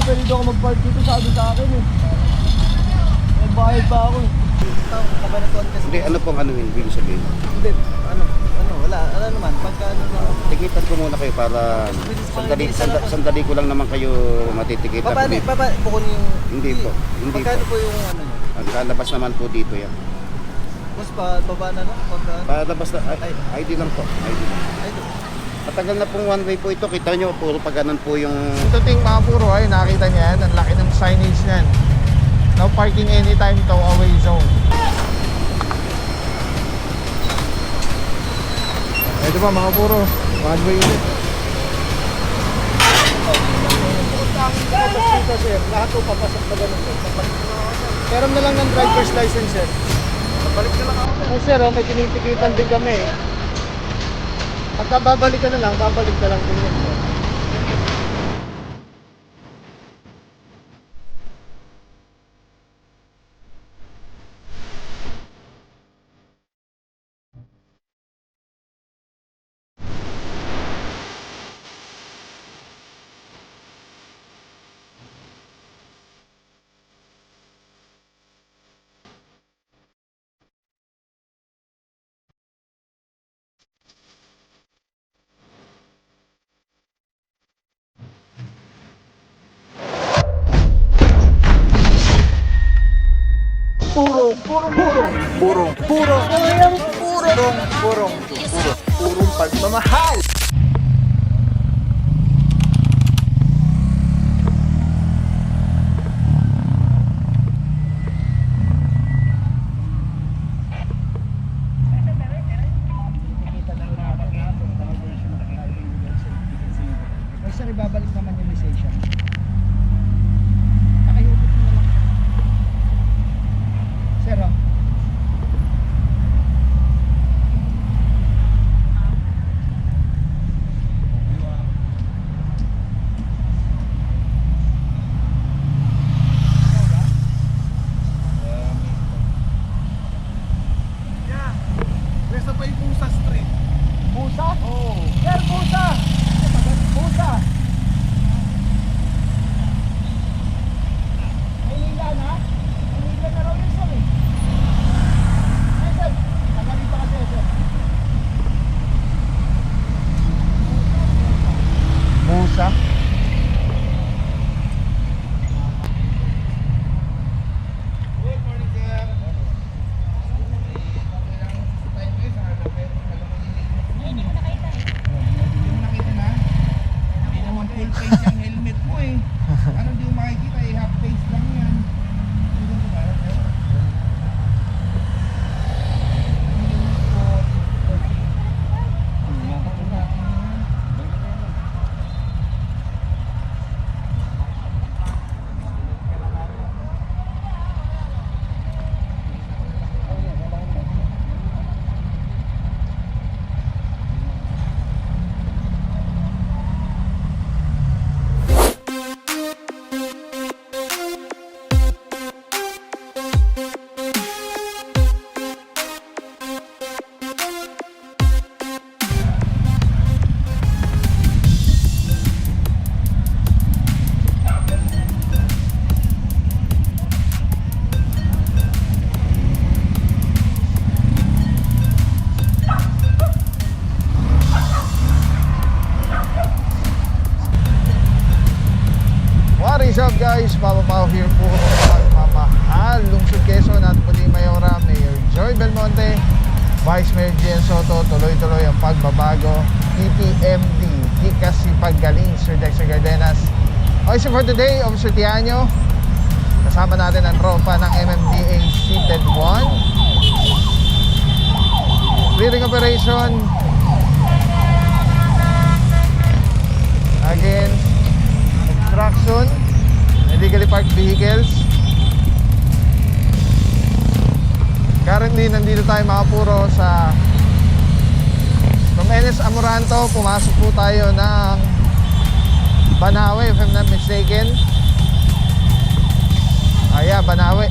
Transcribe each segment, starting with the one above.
pwede daw ako mag-park dito, sabi sa akin eh. Nagbayad pa ako eh. Kabanatuan kasi. Hindi, ano pong ano yung ibig sabihin? Hindi, wala naman. Pagka ano naman. Tikitan ko muna kayo para sandali ko lang naman kayo matitikitan. Kukunin yung... Hindi po. Hindi Pagkano po. po yung ano nyo? Ang kalabas naman po dito yan. Boss, baba na lang? Palabas na, ID lang po. ID lang. Matagal na pong one way po ito. Kita nyo, puro pag ganun po yung... Ito ting mga puro ay nakita niya yan. Ang laki ng signage niyan. No parking anytime to away zone. Ito ba mga puro? One way ulit. Lahat po papasok na ganun sir. Meron na lang ng driver's license sir. Balik na lang ako. Sir, may tinitikitan din kami. Pagka babalik ka na lang, babalik ka lang din yun. Purong pagmamahal. Sir, ibabalik naman yung lisensya. Nakayupit mo na lang. Sir, Basta pa yung Pusa Street. Busa? Oo. Sir, busa! Busa! Maynila na? Maynila na raw yun sir eh. Ay sir, tagalin pa kasi sir. Pusa? Good morning, sir. Nakita na? Hindi naman full face yung helmet mo eh. Ano di mo makikita eh, half face lang yan. What is up guys? Papa Pao here po sa Pagmamahal, Lungsod Quezon at Puting Mayora, Mayor Joy Belmonte, Vice Mayor Gian Soto. Tuloy-tuloy ang pagbabago. EPMD, di kasi paggaling, Sir Dexter Gardenas. Okay, so for today, Officer Tianyo, kasama natin ang tropa ng MMDA Seated 1. Clearing operation against obstruction, illegally parked vehicles. Currently, nandito tayo mga puro sa from NS Amoranto. Pumasok po tayo ng Banawe, if I'm not mistaken. Yeah, Banawe.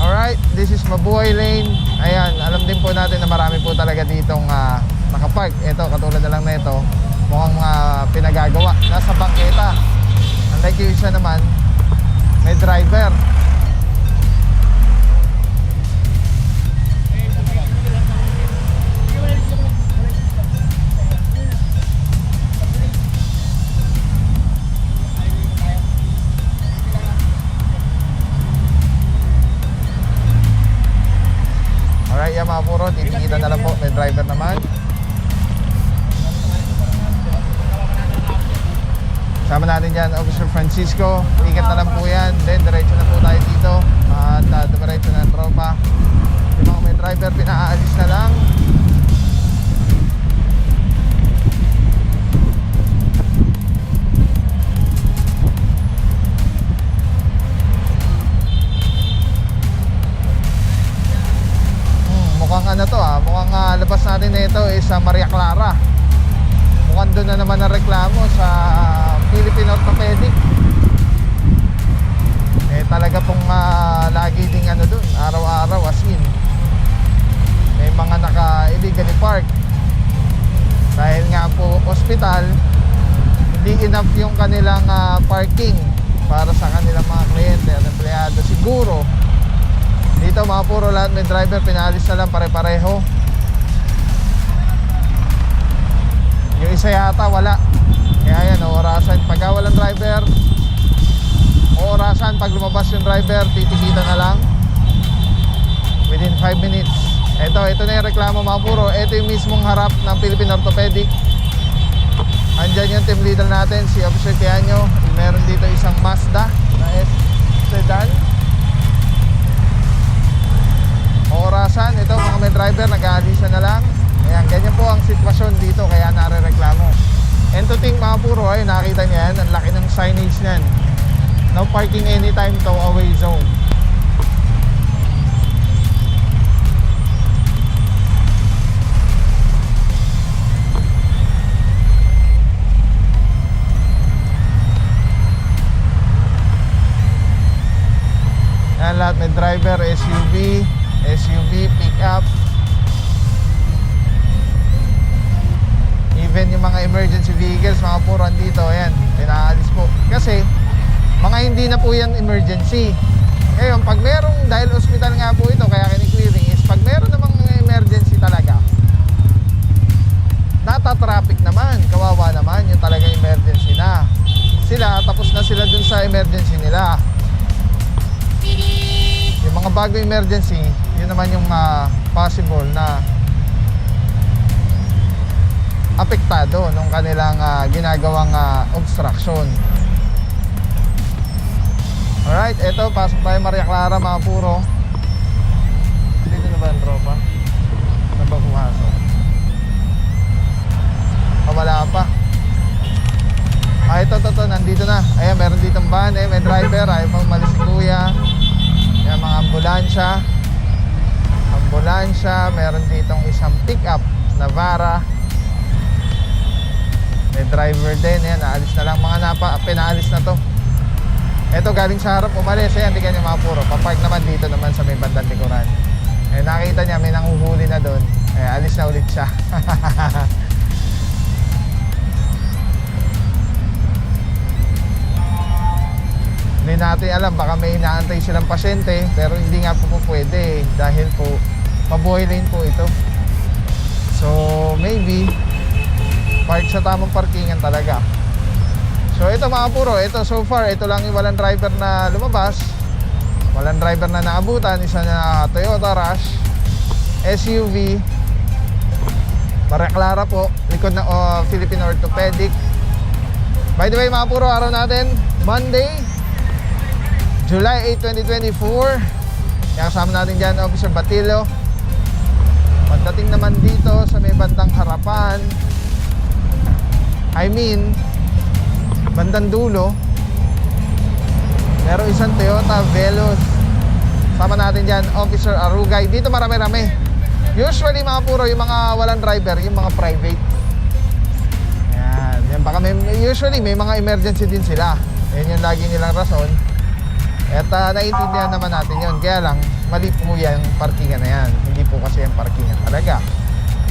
Alright, this is Mabuhay Lane. Ayan, alam din po natin na marami po talaga ditong nakapark. Ito, katulad na lang na ito, mukhang pinagagawa. Nasa bangketa. Unlike yung isa naman, may driver. Alright, yan mga puro, titikitan na lang po, may driver naman. Sama natin dyan, Officer Francisco. Ikat na lang po yan. Then, diretso na po tayo dito. At diretso na ang tropa. Yung mga may driver, pinaalis na lang. Mukhang ano to mukhang labas natin nito is Maria Clara. Mukhang doon na naman ang reklamo sa Philippine Orthopedic. Talaga pong lagi ding ano doon, araw-araw as in. May mga naka-illegally park. Dahil nga po hospital, hindi enough yung kanilang parking para sa kanilang mga kliyente at empleyado. Siguro dito mga puro lahat may driver, pinaalis na lang pare-pareho. Yung isa yata wala. Kaya yan, orasan pagka walang driver, orasan pag lumabas yung driver, titikita na lang within 5 minutes. Ito na yung reklamo mga puro. Ito yung mismong harap ng Philippine Orthopedic. Andyan yung team leader natin, si Officer Tianyo. Meron dito isang Mazda na sedan. Orasan, ito mga may driver, nag-aalisan na lang. Ayan, ganyan po ang sitwasyon dito, kaya nare-reklamo. And to think mga puro, ay nakita niyo yan, ang laki ng signage niyan. No parking anytime, tow away zone. Yan lahat may driver, SUV, pick-up. Even yung mga emergency vehicles, mga puro dito, ayan, pinaalis po. Kasi, mga hindi na po yan emergency. Ngayon, pag merong, dahil hospital nga po ito, kaya kini-clearing is, pag meron namang emergency talaga, nata-traffic naman, kawawa naman, yung talaga emergency na. Sila, tapos na sila dun sa emergency nila. Yung mga bago emergency, yun naman yung possible na apektado nung kanilang ginagawang obstruction. Alright, eto, pasok tayo Maria Clara mga puro. Dito na ba ang tropa? Saan ba pumasok? Wala pa. Ito, nandito na. Ayan, meron ditong van, may driver, ayaw pang umalis si kuya. Ayan, mga ambulansya, meron ditong isang pick-up Navara. May driver din, ayan, naalis na lang mga pinaalis na to. Ito galing sa harap, umalis, ayan, di ganyan mga puro. Papark naman dito naman sa may bandang likuran. Nakita niya, may nanguhuli na doon. Alis na ulit siya. Hindi natin alam, baka may inaantay silang pasyente, pero hindi nga po pwede dahil po mabuhay lane po ito. So maybe park sa tamang parkingan talaga. So ito mga puro, ito so far, ito lang yung walang driver na lumabas. Walang driver na naabutan. Isa na Toyota Rush SUV, Maria Clara po, likod ng Philippine Orthopedic. By the way mga puro, araw natin Monday, July 8, 2024. Kaya kasama natin dyan Officer Batillo. Pagdating naman dito sa may bandang harapan, bandang dulo, meron isang Toyota Veloz. Sama natin dyan Officer Arugay. Dito marami-rami. Usually mga puro, yung mga walang driver, yung mga private. Yan, baka usually may mga emergency din sila. Yan yung lagi nilang rason. At naiintindihan naman natin yun. Kaya lang, mali po yung parkingan na yan. Hindi po kasi yung parkingan talaga.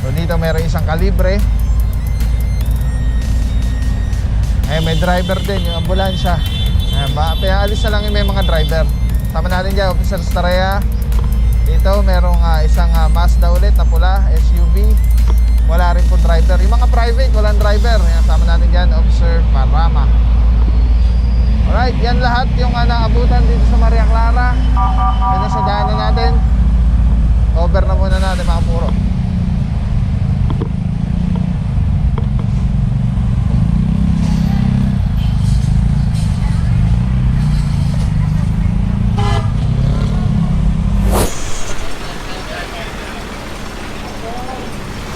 So dito meron isang kalibre. May driver din, yung ambulansya. Ayan, kaya alis na lang yung may mga driver. Sama natin dyan, Officer Staraya. Dito merong isang Mazda ulit na pula, SUV. Wala rin po driver. Yung mga private, walang driver. Ayan, sama natin dyan, Officer Marama. Alright, yan lahat yung naabutan dito sa Maria Clara. Dito sa daanan natin. Over na muna natin mga puro.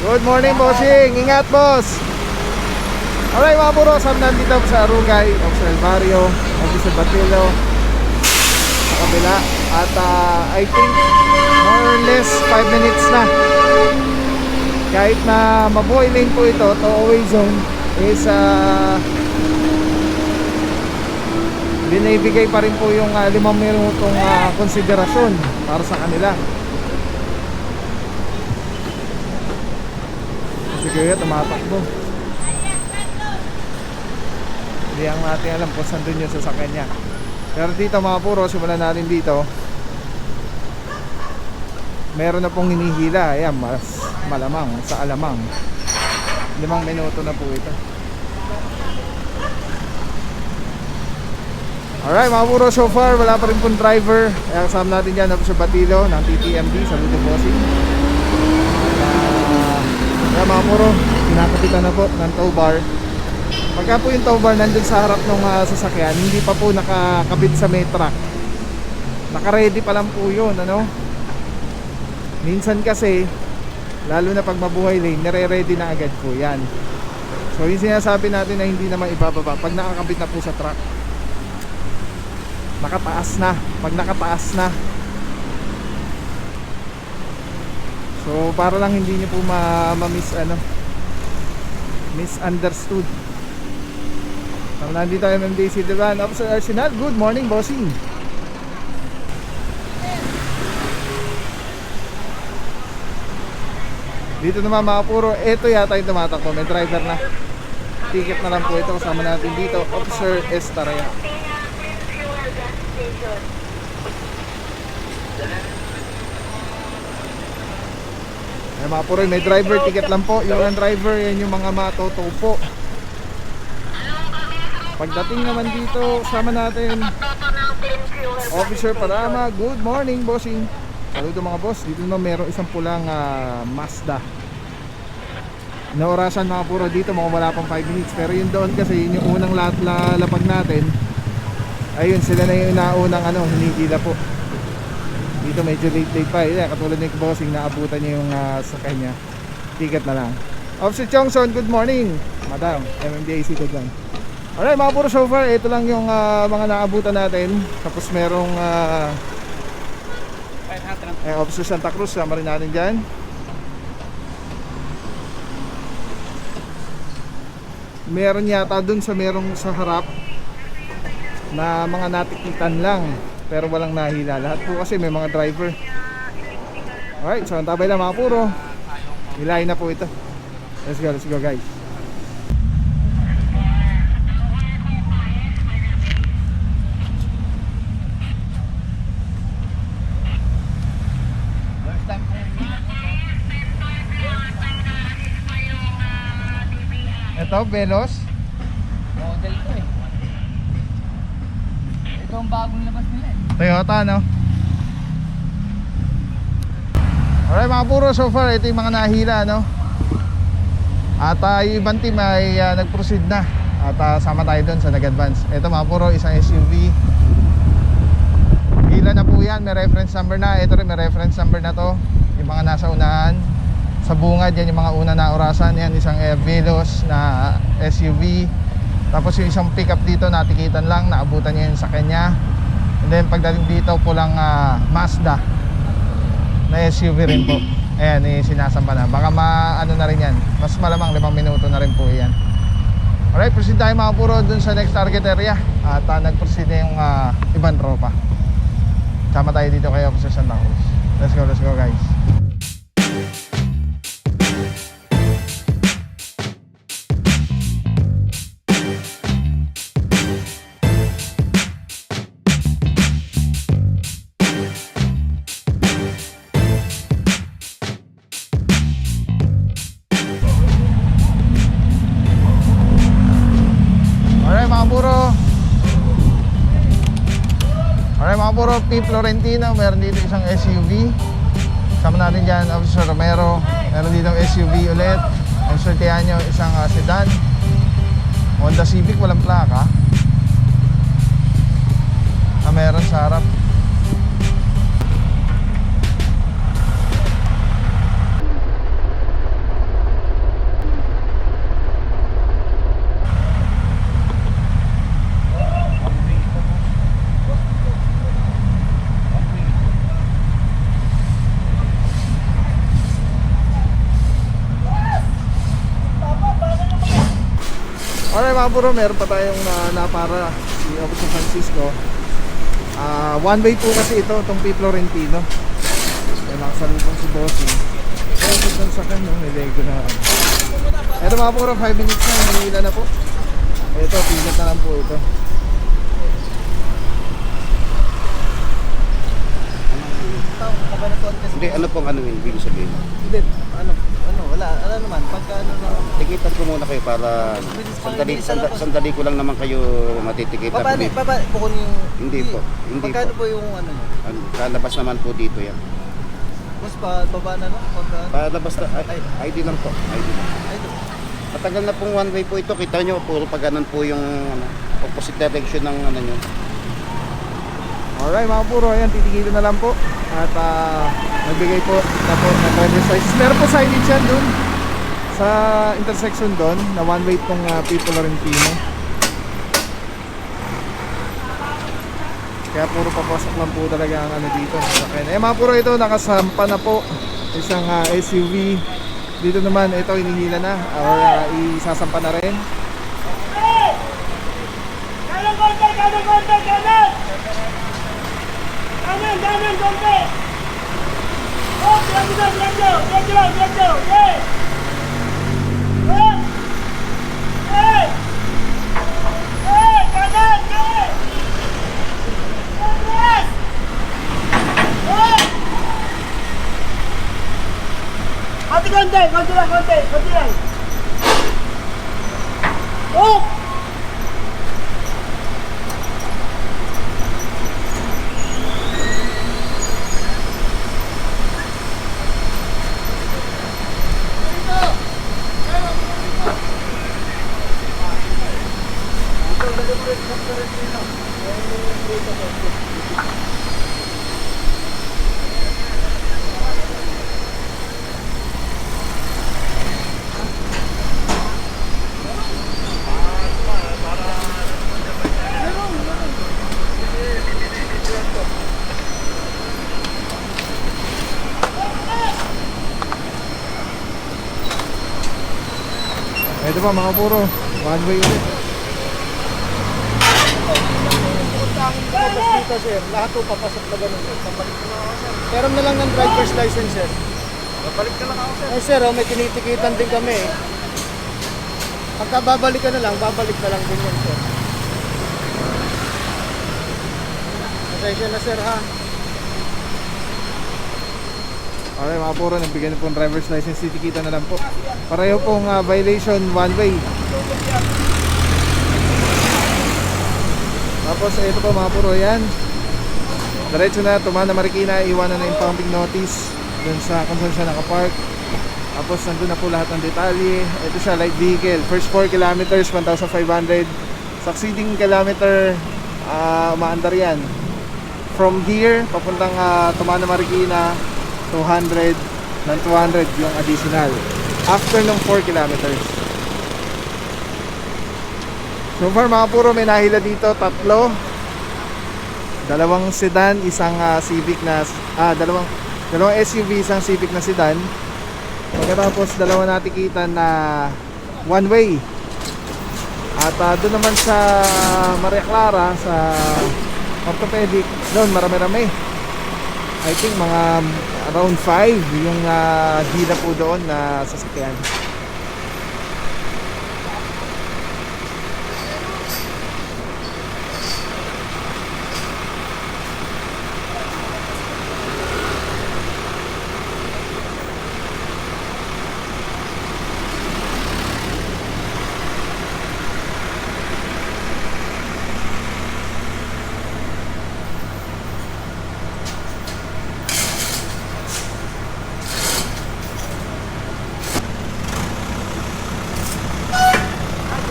Good morning, bossing. Ingat, boss. Alright, mga puro, nandito sa Arugay, Officer Barrio, Officer Batilo, sa kabila. At I think more or less 5 minutes na. Kahit na mabuhay lane po ito, tow-away zone is binibigay pa rin po yung 5 minutong konsiderasyon para sa kanila. Sige, tumatakbo. Hindi ang natin alam kung saan dun yung sasakyan niya. Pero dito mga puro, simulan natin dito. Meron na pong hinihila. Ayan, mas malamang, sa alamang 5 minuto na po ito. Alright mga puro, so far wala pa rin pong driver. Kaya kasama natin dyan sa Batilo ng TTMD. Saludo bossing. Kaya mga puro, kinakapitan na po ng tow bar. Pagka po yung tow bar nandun sa harap ng sasakyan, hindi pa po nakakabit sa may truck. Naka-ready pa lang po yun, ano? Minsan kasi, lalo na pag mabuhay lane, nire-ready na agad po yan. So yung sinasabi natin na hindi naman ibababa pag nakakabit na po sa truck. Nakataas na. Pag nakataas na, so para lang hindi niyo po misunderstood. So, nandito tayo MMDC Divan, Officer Arsenal. Good morning, bossing. Dito naman mga puro, ito yata yung tumatakbo. May driver na. Ticket na lang po ito. Kasama natin dito, Officer Estaraya. Ay, mga puro, may driver, ticket lang po. Yung driver, yan yung mga matotow po. Pagdating naman dito, sama natin Officer Parama. Good morning, bossing. Saludo mga boss. Dito naman meron isang pulang Mazda. Naorasan mga puro dito, mga wala pang 5 minutes. Pero yun doon kasi, yun yung unang lapag natin. Ayun, sila na yung naunang hinihila po. Dito medyo late pa. Katulad ng bossing, naabutan niya yung sa kanya. Ticket na lang. Officer Chongson, good morning. Madam, MMDAC, good lang. Alright mga puro, so far ito lang yung mga naabutan natin. Tapos merong Officer Santa Cruz, sama rin natin dyan. Meron yata dun merong sa harap na mga natikitan lang, pero walang nahila. Lahat po kasi may mga driver. Alright, so antabay lang mga puro. Hilahin na po ito. Let's go guys. Ito, Velos. Model ko eh. Ito ang bagong labas nila eh. Toyota, no? Alright mga puro, so far ito yung mga nahila, no? At yung ibang team ay nag-proceed na. At sama tayo doon sa nag-advance. Ito mga puro, isang SUV. Hila na po yan, may reference number na. Ito rin may reference number na to. Yung mga nasa unahan. Sa bungad, yan yung mga una na orasan. Yan isang Velos na SUV. Tapos yung isang pickup dito, natikitan lang, naabutan niya yun sa kanya. And then pagdating dito, pulang Mazda na SUV rin po. Ayan, sinasamba na. Baka ano na rin yan. Mas malamang 5 minuto na rin po yan. Alright, proceed tayo mga puro dun sa next target area. At nag-proceed na yung ibang tropa. Sama tayo dito kay Officer Santa Cruz. Let's go guys. puro P. Florentino, meron dito isang SUV. Sama natin dyan, Officer Romero. Meron dito SUV ulit. Ang sortihan nyo, isang sedan. Honda Civic, walang plaka. Meron sa harap. Alright mga bro, meron pa tayong napara si Officer Francisco. One way po kasi ito, itong P. Florentino. May nakasalubong si Bossing. Ito doon sa kanya, may Lego na ano. Ito mga bro, 5 minutes na, manila na po. Ito, pilit na lang po ito. Hindi, ano pong ano yun, ibig sabihin? Hindi, wala naman, pagka Tikitan ko muna kayo para sandali ko lang naman kayo matitikitan. bukon yung... Hindi po, hindi Pagkano po. po yung ano nyo? Lalabas naman po dito yan. Boss, baba na no? Palabas na, ID lang po, ID lang. Ay, ito. Matagal na pong one way po ito, kita nyo, puro pa ganun po yung opposite direction ng ano nyo. Alright mga puro, ayan, titigilan na lang po. At nagbigay po na po ng driver's license. Meron po signage yan dun sa intersection doon na one way tong P. Florentino. Kaya puro papasok lang po talaga ang ano dito. Eh mga puro, ito nakasampa na po isang SUV. Dito naman ito hinihila na or isasampa na rin. Kanan konti! Kanan konti! Oh, diretso! Hey! Kanan! Atras! Ate konti lang! Oh! Ito pa mga puro, one way ulit. Tapos dito sir, lahat po papasok na ganun sir. Meron na lang ng driver's license sir. Balik ka lang ako sir. Eh sir, may tinitikitan din kami eh. Pagka babalik ka na lang, babalik na lang din yan sir. Pasensya na sir ha. Okay mga puro, nagbigay na pong driver's license, titikita na lang po. Pareho pong violation one way. Tapos ito po mga puro, yan. Diretso na, Tumana Marikina, iwanan na impounding notice dun sa kung saan siya nakapark. Tapos nandun na po lahat ng detalye. Ito siya, light vehicle. First 4 kilometers, 1,500. Succeeding kilometer, umaandar yan. From here, papuntang Tumana Marikina, 200 ng 200 yung additional after ng 4 kilometers. So far mga puro, may nahila dito 3, 2 sedan, isang Civic na dalawang SUV, isang Civic na sedan. Pagkatapos 2 natikitan na one way. At doon naman sa Maria Clara, sa orthopedic, doon marami-rami. I think mga around 5 yung hila po doon na sasakyan.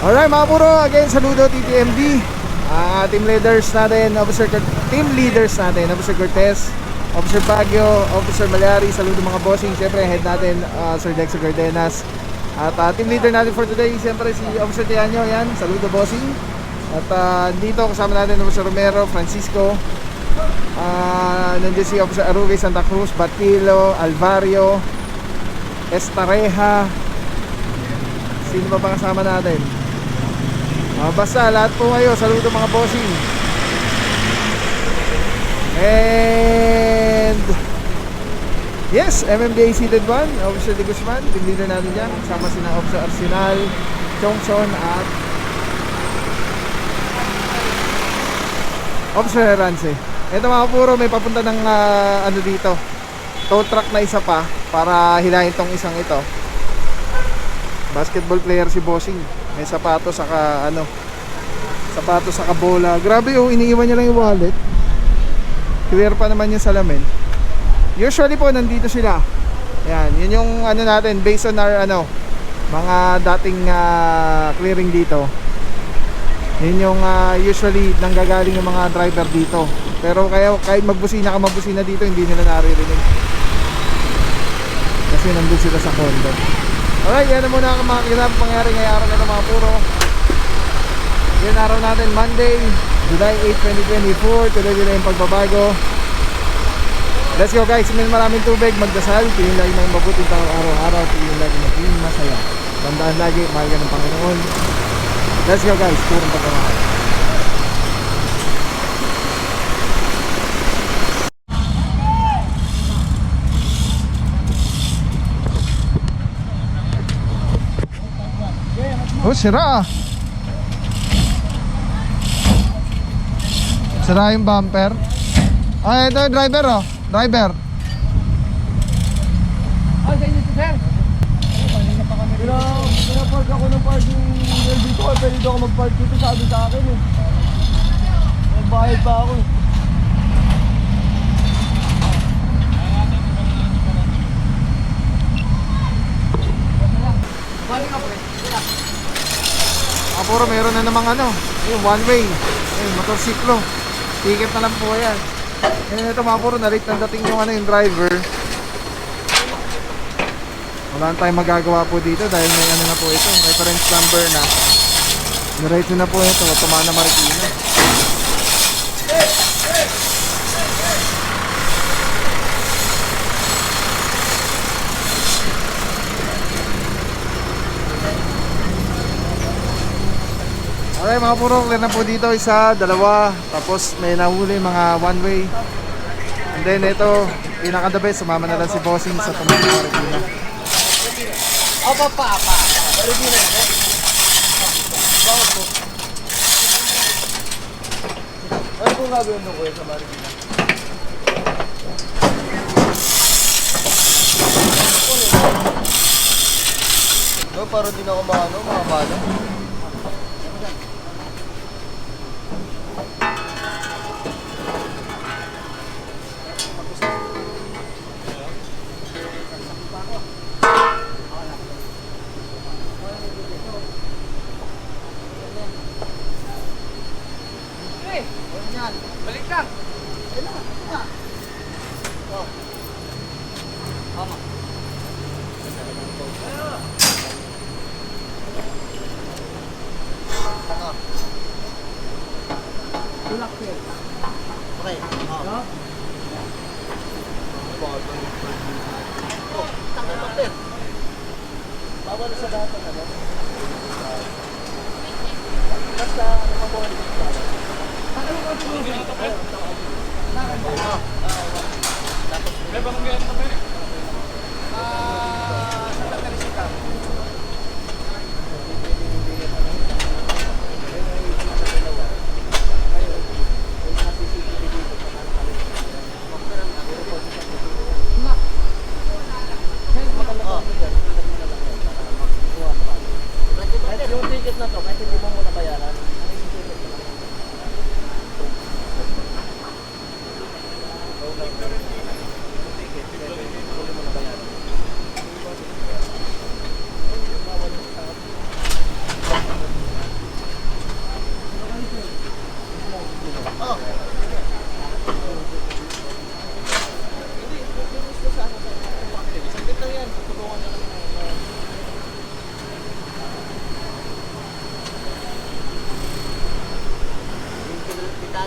Alright mga puro, again saludo TTMD. Team leaders natin, team leaders natin, Officer Cortez, Officer Baguio, Officer Malyari, saludo mga bossing. Siyempre head natin, Sir Dexter Gardenas. At team leader natin for today, siyempre si Officer Tianyo, yan, saludo bossing. At dito kasama natin Officer Romero, Francisco, nandiyan si Officer Arugue, Santa Cruz, Batilo, Alvario, Estareja. Sino ba kasama natin? Basta lahat po kayo, saludo mga bossing. And yes, MMDA seated 1, Officer De Guzman, team leader natin dyan. Kasama sina Officer Arsenal, Chongson at Officer Herance. Ito mga puro, may papunta ng ano dito, tow truck na isa pa para hilahin tong isang ito. Basketball player si bossing. May sapatos saka sapatos saka bola. Grabe oh, iniiwan niya lang yung wallet. Clear pa naman yung salamin. Usually po nandito sila. Ayan, yun yung natin based on our mga dating clearing dito. Yun yung usually nanggagaling yung mga driver dito. Pero kahit magbusina ka magbusina dito, hindi nila naririnig. Kasi nandun sila sa condo. Alright, yan na muna ang mga kinabang pangyari ngayong araw na ito mga puro. Yan araw natin, Monday, July 8, 2024. Tuloy-tuloy yung pagbabago. Let's go guys, maraming tubig, magdasal. Piliin lagi ng mabuting tao araw-araw. Piliin lagi maging masaya. Tandaan lagi, mahal ka ng Panginoon. Let's go guys, purong pagmamahal. Oh, sira. Sira yung bumper. Ito yung driver oh. Driver. Sa inyo to, sir. Pinapark ako ng parking dito. Pwede dito ako mag-park dito. Sabi sa akin eh. Nagbayad pa ako eh. Puro meron na namang yung one way. Ayun, motorsiklo. Ticket na lang po yan. Ito mga puro, na-late na dating yung driver. Wala na tayong magagawa po dito dahil may na po ito, reference number na. Diretso na po ito, Tumana Marikina. Okay mga puro, clear na po dito, isa, dalawa, tapos may nahuli mga one way. And then ito, pinaka the best, sumama na lang si bossing sa Tumana Marikina. Opa, papa. Ano kung gagawin nung kuya sa Marikina? Parang di na ako makabala. Balik ka. Yung ticket na to, kahit hindi mo muna bayaran.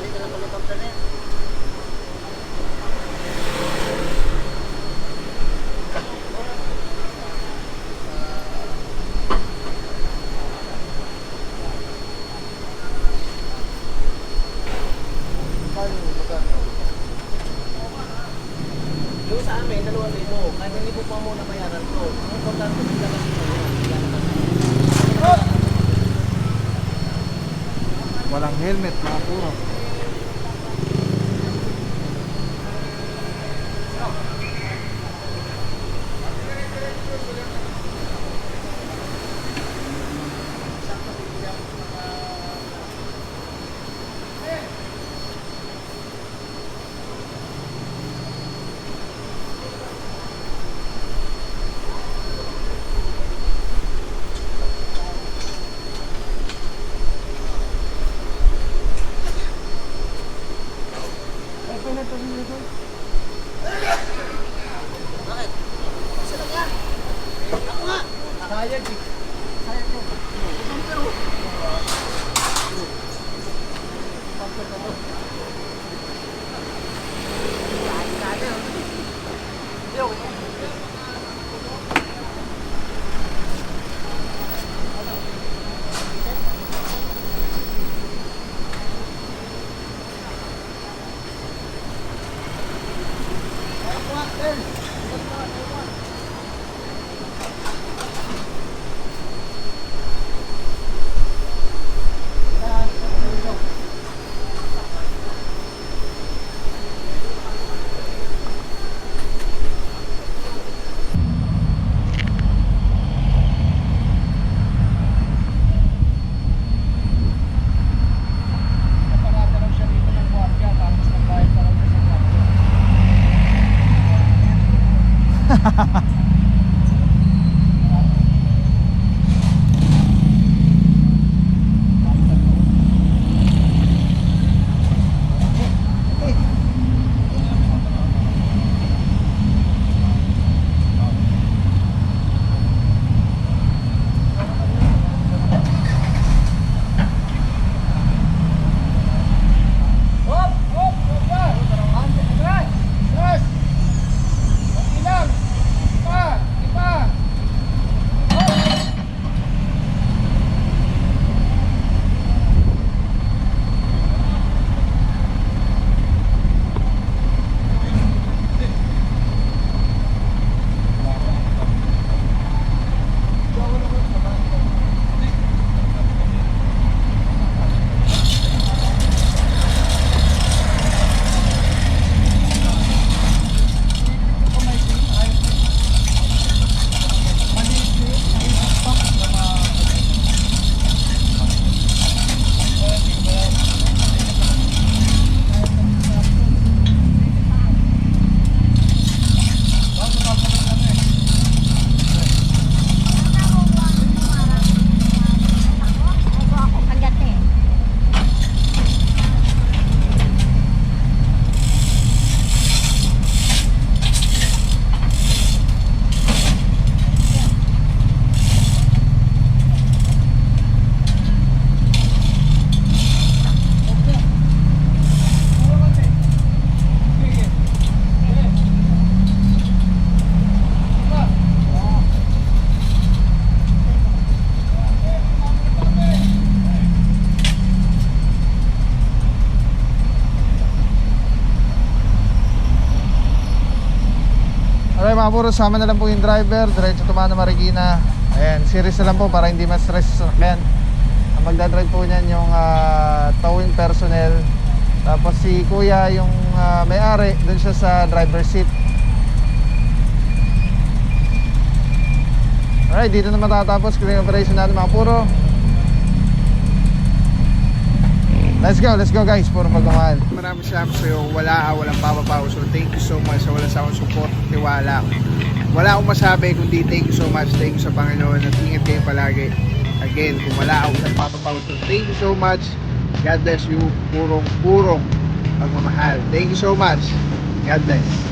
Yung sa amin, 2,000. Kahit hindi po pa muna bayaran to. Ang importante, bigla lang ito. Walang helmet mga puro. Alright mga puro, sama na lang po yung driver. Diretso Tumana, Marikina. Ayan, series na lang po para hindi ma-stress sa sasakyan. Ang magdadrive po niyan yung towing personnel. Tapos si kuya yung may-ari, dun siya sa driver seat. Alright, dito na matatapos yung operation natin mga puro. Let's go guys, puro pagmamahal. Maraming salamat sa iyo. Walang papapaw. So thank you so much sa wala sa akong support, tiwala. Wala akong masabi kundi thank you so much. Thank you sa Panginoon at ingat kayo palagi. Again, kung wala akong papapaw. So thank you so much. God bless you. Purong pagmamahal. Thank you so much. God bless.